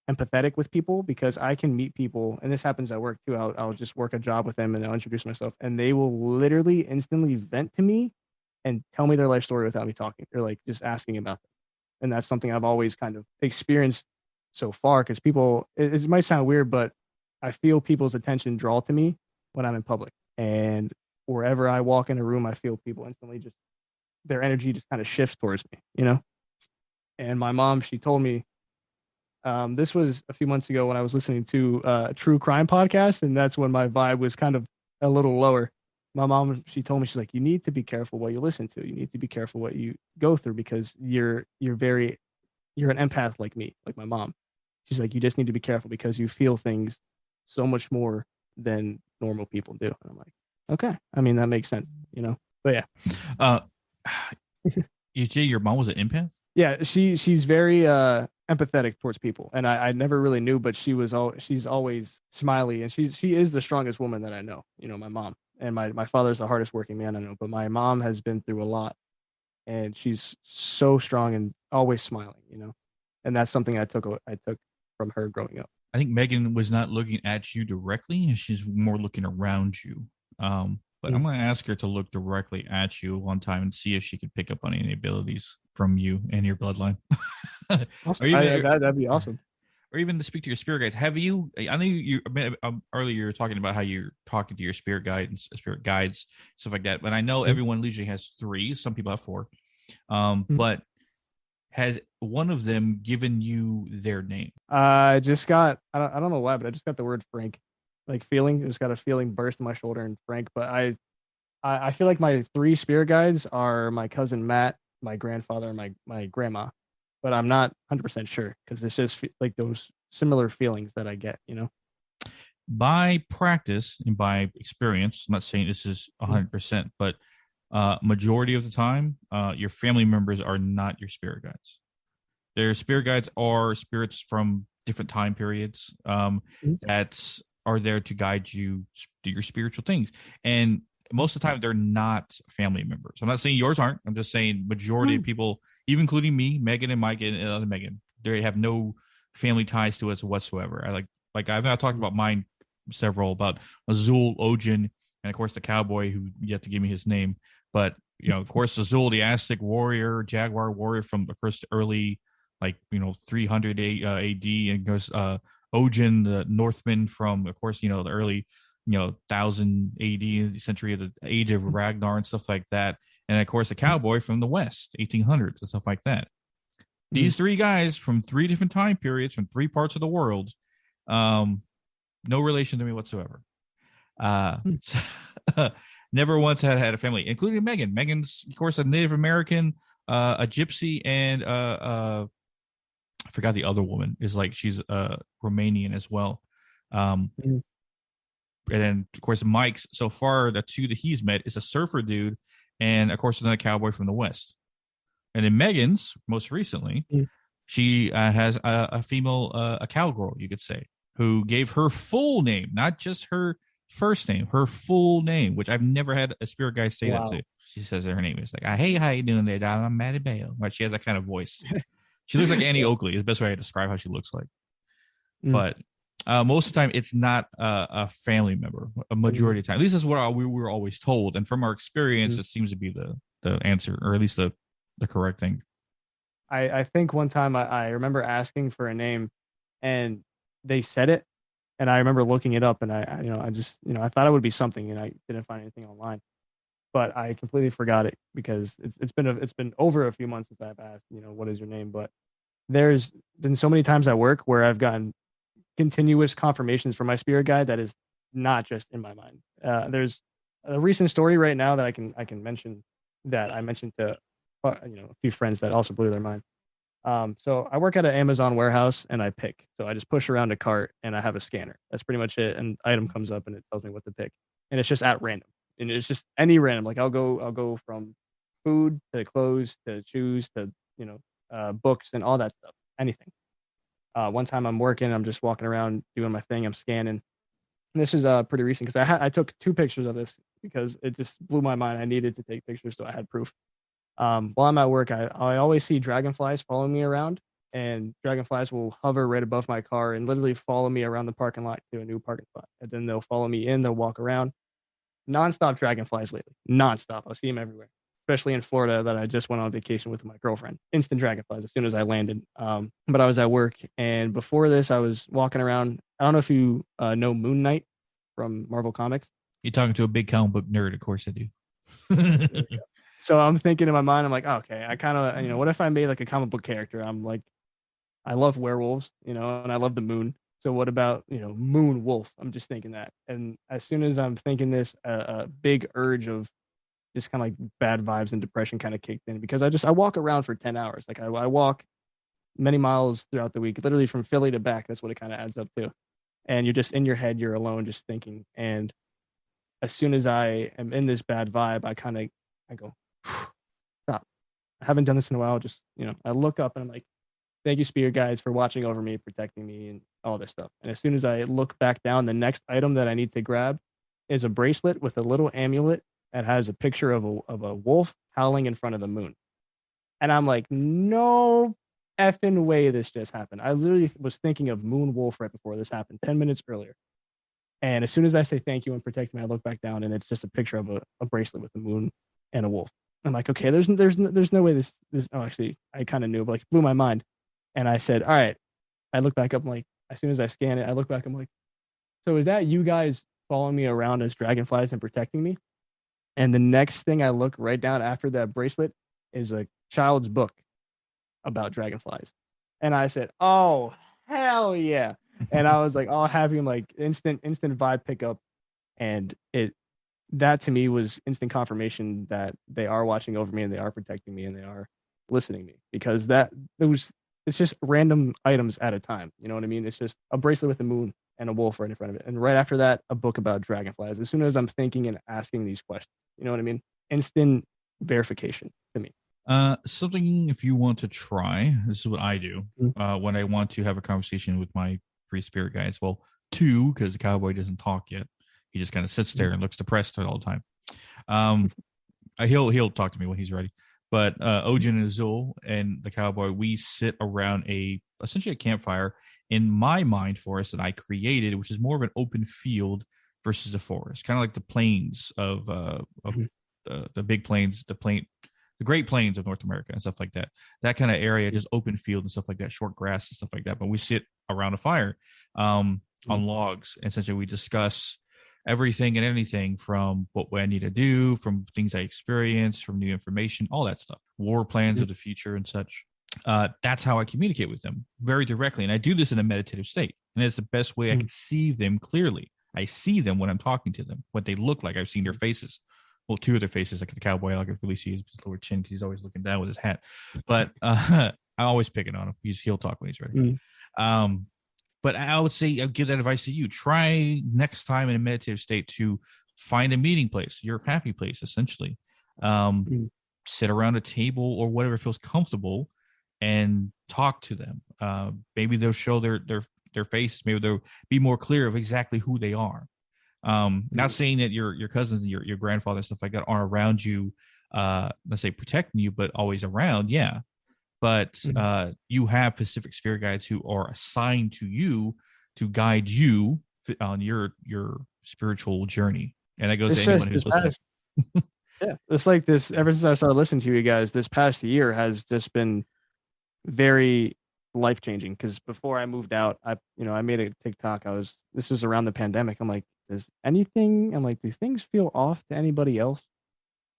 empathetic with people, because I can meet people, and this happens at work too. I'll just work a job with them, and I'll introduce myself, and they will literally instantly vent to me and tell me their life story without me talking, or like just asking about them. And that's something I've always kind of experienced so far, because people, it might sound weird, but I feel people's attention draw to me when I'm in public. And wherever I walk in a room, I feel people instantly just, their energy just kind of shifts towards me, And my mom, she told me, this was a few months ago when I was listening to a true crime podcast, and that's when my vibe was kind of a little lower. My mom, she told me, she's like, you need to be careful what you listen to. You need to be careful what you go through, because you're an empath like me, like my mom. She's like, you just need to be careful because you feel things so much more than normal people do. And I'm like, okay. I mean, that makes sense, But yeah. You say your mom was an empath? Yeah, she's very empathetic towards people, and I never really knew, but she's always smiley, and she is the strongest woman that I know. My mom, and my father's the hardest working man I know, but my mom has been through a lot, and she's so strong and always smiling, and that's something I took from her growing up. I think Megan was not looking at you directly; she's more looking around you. But I'm going to ask her to look directly at you one time and see if she can pick up on any abilities from you and your bloodline. Awesome. That'd be awesome. Or even to speak to your spirit guides. Have you? I know you earlier you were talking about how you're talking to your spirit guides, stuff like that. But I know everyone usually has 3. Some people have 4. But has one of them given you their name? I just got. I don't know why, but I just got the word Frank. Like feeling, just got a feeling burst in my shoulder and Frank. But I feel like my 3 spirit guides are my cousin Matt, my grandfather, and my grandma. But I'm not 100% sure because it's just like those similar feelings that I get, By practice and by experience, I'm not saying this is 100%, but majority of the time, your family members are not your spirit guides. Their spirit guides are spirits from different time periods that are there to guide you to your spiritual things. And most of the time, they're not family members. I'm not saying yours aren't. I'm just saying majority of people, even including me, Megan and Mike and other Megan, they have no family ties to us whatsoever. I've talked about mine about Azul, Ojin, and of course the cowboy who yet to give me his name. But of course Azul, the Aztec warrior, Jaguar warrior from of course the early 300 AD, and goes Ojin, the Northman from of course the early 1000 AD, the century of the age of Ragnar and stuff like that. And of course, the cowboy from the West, 1800s and stuff like that. These 3 guys from 3 different time periods, from 3 parts of the world, no relation to me whatsoever. Never once had a family, including Megan. Megan's, of course, a Native American, a gypsy, and I forgot the other woman is she's Romanian as well. And then, of course, Mike's, so far, the 2 that he's met is a surfer dude and, of course, another cowboy from the West. And then Megan's, most recently, she has a female, a cowgirl, you could say, who gave her full name, not just her first name, her full name, which I've never had a spirit guide say that to. She says that her name is hey, how you doing there, Dahl? I'm Maddie Bale. Right? She has that kind of voice. She looks like Annie Oakley. Is the best way I describe how she looks like. But most of the time, it's not a family member. A majority of the time, at least that's what we were always told. And from our experience, it seems to be the answer, or at least the correct thing. I think one time I remember asking for a name, and they said it, and I remember looking it up, and I just I thought it would be something, and I didn't find anything online. But I completely forgot it because it's been over a few months since I've asked, what is your name? But there's been so many times at work where I've gotten continuous confirmations from my spirit guide that is not just in my mind. There's a recent story right now that I can mention that I mentioned to a few friends that also blew their mind. So I work at an Amazon warehouse and I pick. So I just push around a cart and I have a scanner. That's pretty much it. An item comes up and it tells me what to pick, and it's just at random. And it's just any random. Like I'll go from food to clothes to shoes to books and all that stuff. Anything. One time I'm working, I'm just walking around doing my thing, I'm scanning. And this is pretty recent because I took 2 pictures of this because it just blew my mind. I needed to take pictures, so I had proof. While I'm at work, I always see dragonflies following me around, and dragonflies will hover right above my car and literally follow me around the parking lot to a new parking spot. And then they'll follow me in, they'll walk around. Non-stop dragonflies lately. Non-stop. I'll see them everywhere. Especially in Florida that I just went on vacation with my girlfriend. Instant dragonflies as soon as I landed. But I was at work, and before this, I was walking around. I don't know if you know Moon Knight from Marvel Comics. You're talking to a big comic book nerd. Of course I do. So I'm thinking in my mind, I'm like, okay, I kind of, what if I made like a comic book character? I'm like, I love werewolves, and I love the moon. So what about, Moon Wolf? I'm just thinking that. And as soon as I'm thinking this, a big urge of just kind of like bad vibes and depression kind of kicked in because I walk around for 10 hours. Like I walk many miles throughout the week, literally from Philly to back. That's what it kind of adds up to. And you're just in your head, you're alone, just thinking. And as soon as I am in this bad vibe, I go, stop. I haven't done this in a while. Just, I look up and I'm like, thank you, spirit guides, for watching over me, protecting me, and all this stuff. And as soon as I look back down, the next item that I need to grab is a bracelet with a little amulet that has a picture of a wolf howling in front of the moon. And I'm like, no effing way this just happened. I literally was thinking of Moon Wolf right before this happened, 10 minutes earlier. And as soon as I say thank you and protect me, I look back down and it's just a picture of a bracelet with a moon and a wolf. I'm like, okay, there's no way this. Oh, actually, I kind of knew, but like blew my mind. And I said, all right. I look back up. I'm like, as soon as I scan it, I look back. I'm like, so is that you guys following me around as dragonflies and protecting me? And the next thing I look right down after that bracelet is a child's book about dragonflies. And I said, oh, hell yeah. And I was like, all happy, like instant vibe pickup. And that to me was instant confirmation that they are watching over me and they are protecting me and they are listening to me, because it's just random items at a time. You know what I mean? It's just a bracelet with a moon and a wolf right in front of it. And right after that, a book about dragonflies. As soon as I'm thinking and asking these questions, you know what I mean? Instant verification to me. Something if you want to try, this is what I do when I want to have a conversation with my three spirit guides. Well, two, because the cowboy doesn't talk yet. He just kind of sits there and looks depressed all the time. He'll talk to me when he's ready. But Ojin and Azul and the cowboy, we sit around essentially a campfire in my mind forest that I created, which is more of an open field versus a forest, kind of like the plains of the big plains, the Great Plains of North America and stuff like that. That kind of area, just open field and stuff like that, short grass and stuff like that. But we sit around a fire on logs. And essentially, we discuss everything and anything from what I need to do, from things I experience, from new information, all that stuff, war plans of the future and such. That's how I communicate with them very directly. And I do this in a meditative state. And it's the best way I can see them clearly. I see them when I'm talking to them, what they look like. I've seen their faces. Well, two of their faces, like the cowboy, I can really see his lower chin because he's always looking down with his hat. But I always picking on him. He'll talk when he's ready. But I would say I'll give that advice to you. Try next time in a meditative state to find a meeting place, your happy place, essentially. Sit around a table or whatever feels comfortable and talk to them. Maybe they'll show their faces. Maybe they'll be more clear of exactly who they are. Not saying that your cousins and your grandfather and stuff like that aren't around you, let's say protecting you, but always around. Yeah. But you have Pacific spirit guides who are assigned to you to guide you on your spiritual journey. And that goes to anyone who's listening. Yeah. It's like this, ever since I started listening to you guys, this past year has just been very life-changing. Because before I moved out, I made a TikTok. This was around the pandemic. I'm like, do things feel off to anybody else?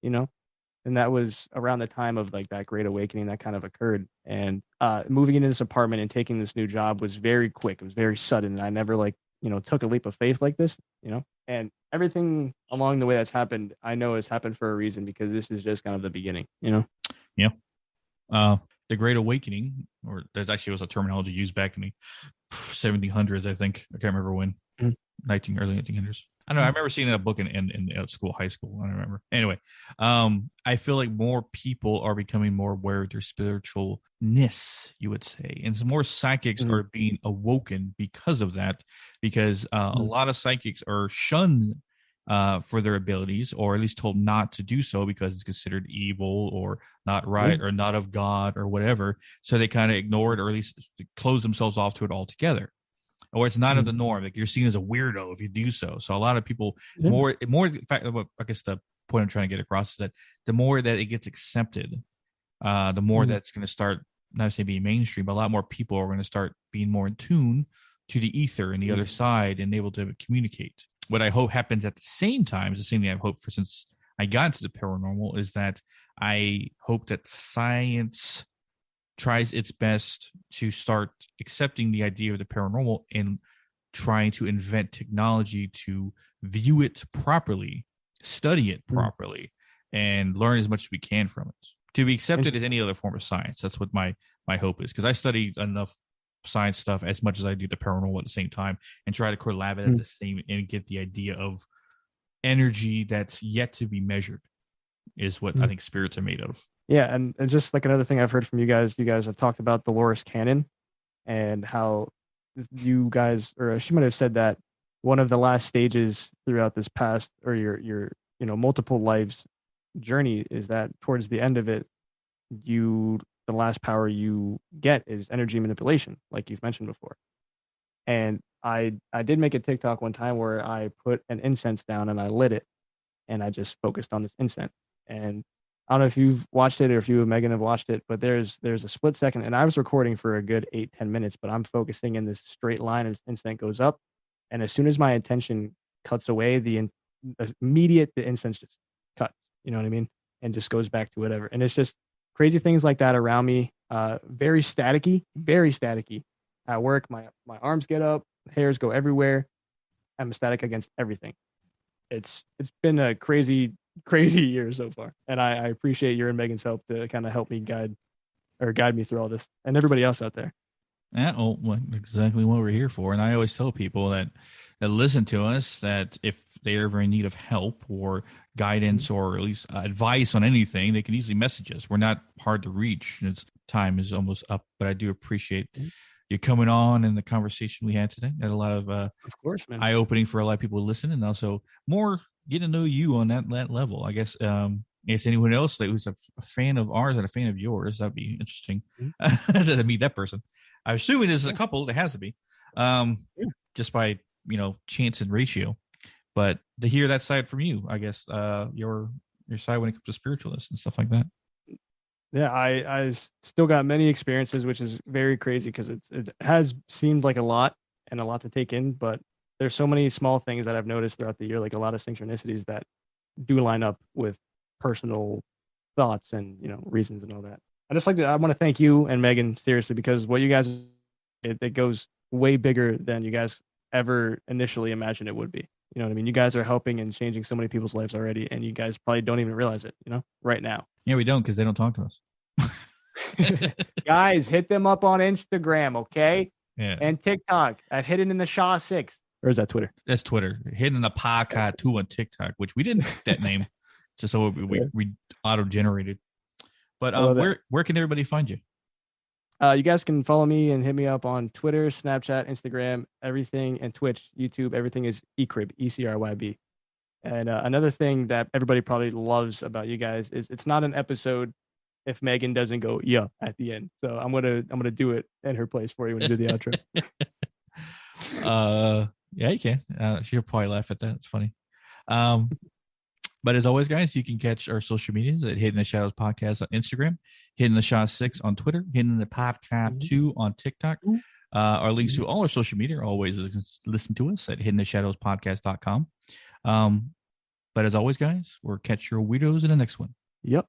And that was around the time of like that great awakening that kind of occurred. And moving into this apartment and taking this new job was very quick. It was very sudden. And I never took a leap of faith like this, and everything along the way that's happened, I know has happened for a reason, because this is just kind of the beginning, Yeah. The Great Awakening, or that actually was a terminology used back in the 1700s, I think. I can't remember when. Early 1900s. I don't know. I remember seeing that book in school, high school. I don't remember. Anyway, I feel like more people are becoming more aware of their spiritualness, you would say. And some more psychics are being awoken because of that, because a lot of psychics are shunned for their abilities, or at least told not to do so because it's considered evil or not right or not of God or whatever. So they kind of ignore it, or at least close themselves off to it altogether. Or it's not of the norm. Like you're seen as a weirdo if you do so. So a lot of people more. In fact, I guess the point I'm trying to get across is that the more that it gets accepted, the more that's going to start, not to say being mainstream, but a lot more people are going to start being more in tune to the ether and the other side and able to communicate. What I hope happens at the same time is the same thing I've hoped for since I got into the paranormal, is that I hope that science tries its best to start accepting the idea of the paranormal and trying to invent technology to view it properly, study it properly, and learn as much as we can from it. To be accepted as any other form of science. That's what my hope is, because I study enough science stuff as much as I do the paranormal at the same time, and try to collab it at the same and get the idea of energy that's yet to be measured is what I think spirits are made of. Yeah, and just like another thing I've heard from you guys have talked about Dolores Cannon, and how you guys, or she might have said that one of the last stages throughout this past, or your multiple lives journey, is that towards the end of it, the last power you get is energy manipulation, like you've mentioned before. And I did make a TikTok one time where I put an incense down and I lit it, and I just focused on this incense. And I don't know if you've watched it or if you and Megan have watched it, but there's a split second, and I was recording for a good 8-10 minutes, but I'm focusing in this straight line as incense goes up, and as soon as my attention cuts away, the incense just cuts. You know what I mean? And just goes back to whatever. And it's just crazy things like that around me. Very staticky, very staticky. At work, my arms get up, hairs go everywhere. I'm static against everything. It's been a crazy year so far, and I appreciate your and Megan's help to kind of help me guide me through all this, and everybody else out there. Yeah, well, exactly what we're here for. And I always tell people that listen to us that if they're ever in need of help or guidance or at least advice on anything, they can easily message us. We're not hard to reach. Time is almost up, but I do appreciate you coming on and the conversation we had today. Had a lot of course, man, eye-opening for a lot of people to listen, and also more get to know you on that level. I guess anyone else who's a fan of ours and a fan of yours, that'd be interesting to meet that person. I'm assuming there's a couple. There has to be, just by chance and ratio. But to hear that side from you, I guess your side when it comes to spiritualists and stuff like that. Yeah, I still got many experiences, which is very crazy because it has seemed like a lot and a lot to take in, but there's so many small things that I've noticed throughout the year, like a lot of synchronicities that do line up with personal thoughts and reasons and all that. I want to thank you and Megan seriously, because what you guys, it goes way bigger than you guys ever initially imagined it would be. You know what I mean? You guys are helping and changing so many people's lives already, and you guys probably don't even realize it, right now. Yeah, we don't, because they don't talk to us. Guys, hit them up on Instagram, okay? Yeah. And TikTok at Hiddenintheshadowspodcast. Or is that Twitter? That's Twitter. Hiddeninthepodcast 2 on TikTok, which we didn't pick that name, just so we auto-generated. But where can everybody find you? You guys can follow me and hit me up on Twitter, Snapchat, Instagram, everything, and Twitch, YouTube. Everything is eCryb, ECRYB. And another thing that everybody probably loves about you guys is it's not an episode if Megan doesn't go yeah at the end. So I'm gonna do it in her place for you when you do the outro. Yeah, you can. She'll probably laugh at that. It's funny. But as always, guys, you can catch our social medias at Hidden in the Shadows Podcast on Instagram, Hidden in the Shadows 6 on Twitter, Hidden in the Podcast 2 on TikTok. Our links to all our social media are always listen to us at hiddenintheshadowspodcast.com. But as always, guys, we'll catch your weirdos in the next one. Yep.